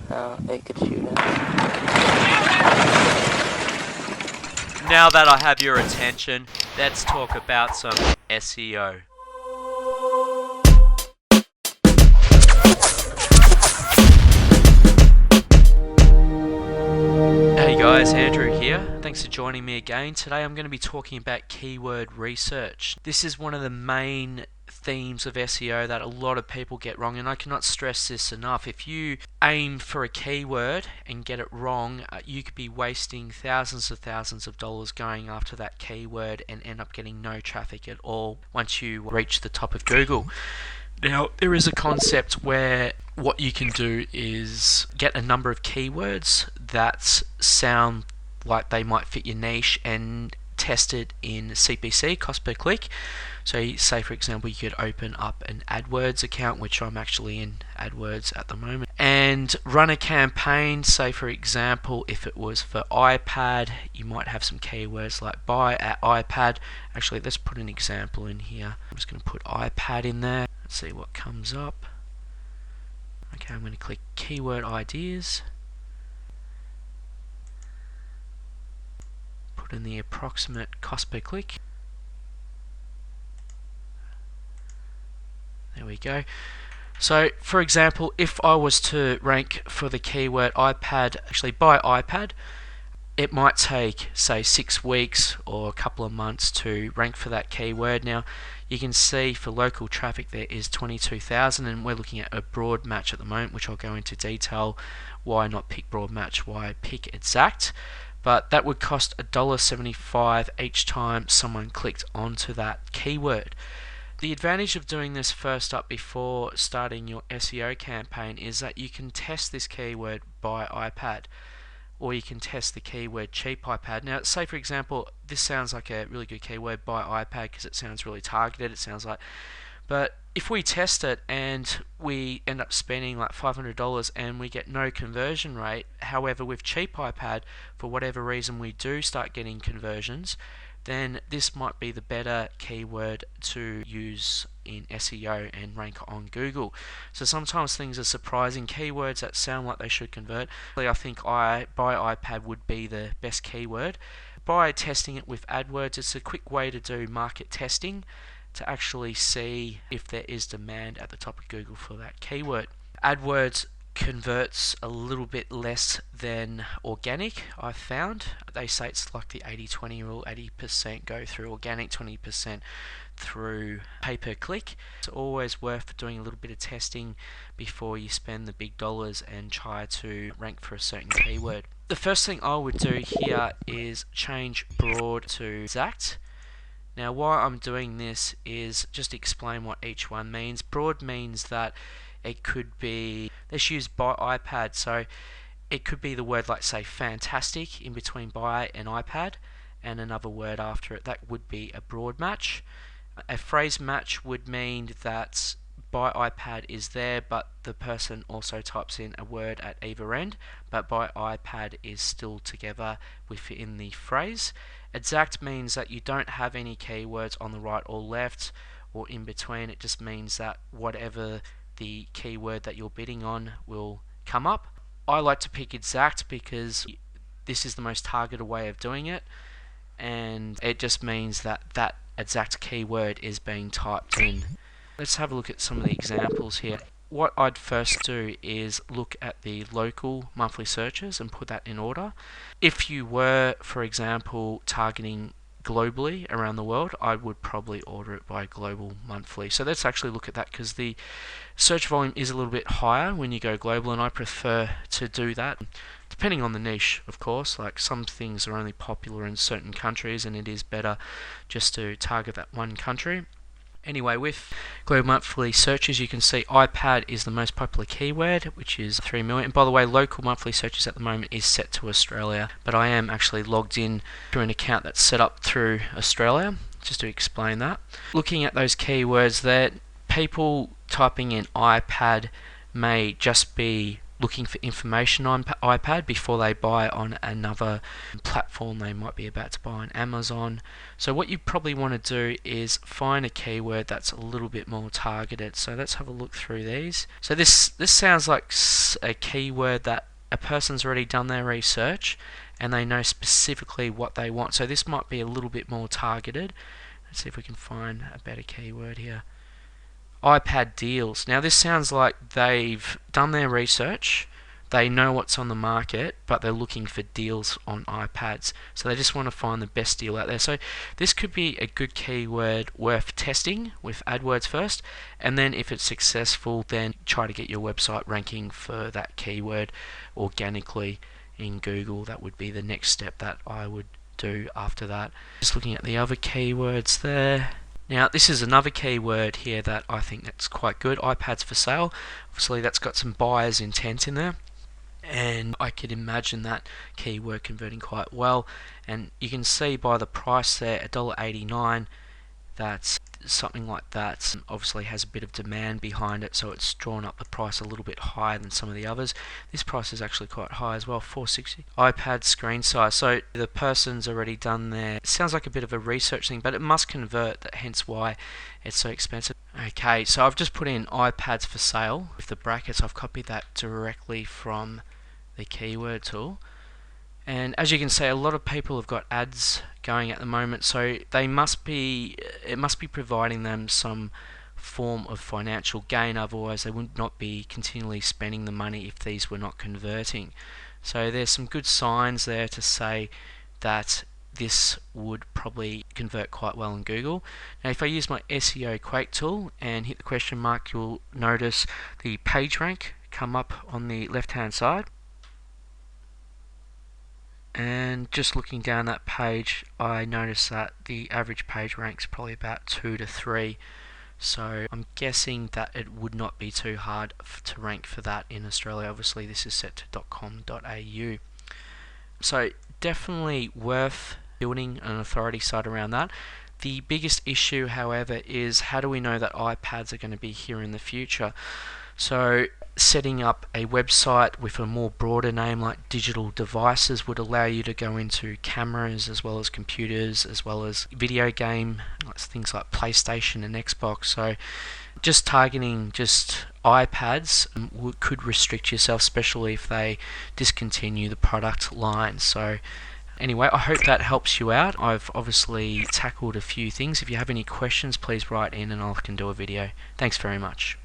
It could shoot us. Now that I have your attention, let's talk about some SEO. Hey guys, Andrew here. Thanks for joining me again. Today I'm going to be talking about keyword research. This is one of the main themes of SEO that a lot of people get wrong, and I cannot stress this enough. If you aim for a keyword and get it wrong, you could be wasting thousands of dollars going after that keyword and end up getting no traffic at all once you reach the top of Google. Now, there is a concept where what you can do is get a number of keywords that sound like they might fit your niche and test it in CPC, cost per click. So say for example you could open up an AdWords account, which I'm actually in AdWords at the moment, and run a campaign. Say for example if it was for iPad, you might have some keywords like buy at iPad. Actually, let's put an example in here. I'm just going to put iPad in there. Let's see what comes up. Okay, I'm going to click keyword ideas, put in the approximate cost per click. There we go. So for example, if I was to rank for the keyword iPad, actually buy iPad, it might take say 6 weeks or a couple of months to rank for that keyword. Now you can see for local traffic there is 22,000, and we're looking at a broad match at the moment, which I'll go into detail why not pick broad match, why pick exact. But that would cost $1.75 each time someone clicked onto that keyword. The advantage of doing this first up before starting your SEO campaign is that you can test this keyword by iPad, or you can test the keyword cheap iPad. Now say for example this sounds like a really good keyword by iPad because it sounds really targeted, it sounds like, but if we test it and we end up spending like $500 and we get no conversion rate, however with cheap iPad for whatever reason we do start getting conversions, then this might be the better keyword to use in SEO and rank on Google. So sometimes things are surprising. Keywords that sound like they should convert, I think buy iPad would be the best keyword. By testing it with AdWords, it's a quick way to do market testing to actually see if there is demand at the top of Google for that keyword. AdWords converts a little bit less than organic, I've found. They say it's like the 80-20 rule, 80% go through organic, 20% through pay per click. It's always worth doing a little bit of testing before you spend the big dollars and try to rank for a certain keyword. The first thing I would do here is change broad to exact. Now why I'm doing this is just explain what each one means. Broad means that it could be, let's use buy iPad, so it could be the word like say fantastic in between buy and iPad and another word after it. That would be a broad match. A phrase match would mean that buy iPad is there but the person also types in a word at either end, but buy iPad is still together within the phrase. Exact means that you don't have any keywords on the right or left or in between. It just means that whatever the keyword that you're bidding on will come up. I like to pick exact because this is the most targeted way of doing it, and it just means that that exact keyword is being typed in. Let's have a look at some of the examples here. What I'd first do is look at the local monthly searches and put that in order. If you were, for example, targeting globally around the world, I would probably order it by global monthly. So let's actually look at that because the search volume is a little bit higher when you go global, and I prefer to do that depending on the niche, of course. Like some things are only popular in certain countries and it is better just to target that one country. Anyway, with global monthly searches, you can see iPad is the most popular keyword, which is 3 million. And by the way, local monthly searches at the moment is set to Australia, but I am actually logged in through an account that's set up through Australia, just to explain that. Looking at those keywords there, people typing in iPad may just be looking for information on iPad before they buy on another platform they might be about to buy on Amazon. So what you probably want to do is find a keyword that's a little bit more targeted. So let's have a look through these. So this sounds like a keyword that a person's already done their research and they know specifically what they want. So this might be a little bit more targeted. Let's see if we can find a better keyword here. iPad deals. Now this sounds like they've done their research, they know what's on the market, but they're looking for deals on iPads. So they just want to find the best deal out there. So this could be a good keyword worth testing with AdWords first, and then if it's successful, then try to get your website ranking for that keyword organically in Google. That would be the next step that I would do after that. Just looking at the other keywords there. Now this is another keyword here that I think that's quite good. iPads for sale. Obviously that's got some buyer's intent in there, and I could imagine that keyword converting quite well. And you can see by the price there, $1.89, that something like that obviously has a bit of demand behind it, so it's drawn up the price a little bit higher than some of the others. This price is actually quite high as well, $4.60. iPad screen size, so the person's already done their, it sounds like a bit of a research thing, but it must convert, hence why it's so expensive. Okay, so I've just put in iPads for sale with the brackets. I've copied that directly from the keyword tool. And as you can see, a lot of people have got ads going at the moment, so it must be providing them some form of financial gain, otherwise they would not be continually spending the money if these were not converting. So there's some good signs there to say that this would probably convert quite well in Google. Now if I use my SEO Quake tool and hit the question mark, you'll notice the page rank come up on the left hand side. And just looking down that page, I noticed that the average page rank is probably about 2 to 3. So I'm guessing that it would not be too hard to rank for that in Australia. Obviously this is set to .com.au. So definitely worth building an authority site around that. The biggest issue, however, is how do we know that iPads are going to be here in the future? So setting up a website with a more broader name like digital devices would allow you to go into cameras as well as computers as well as video game, things like PlayStation and Xbox. So just targeting just iPads could restrict yourself, especially if they discontinue the product line. So anyway, I hope that helps you out. I've obviously tackled a few things. If you have any questions, please write in and I can do a video. Thanks very much.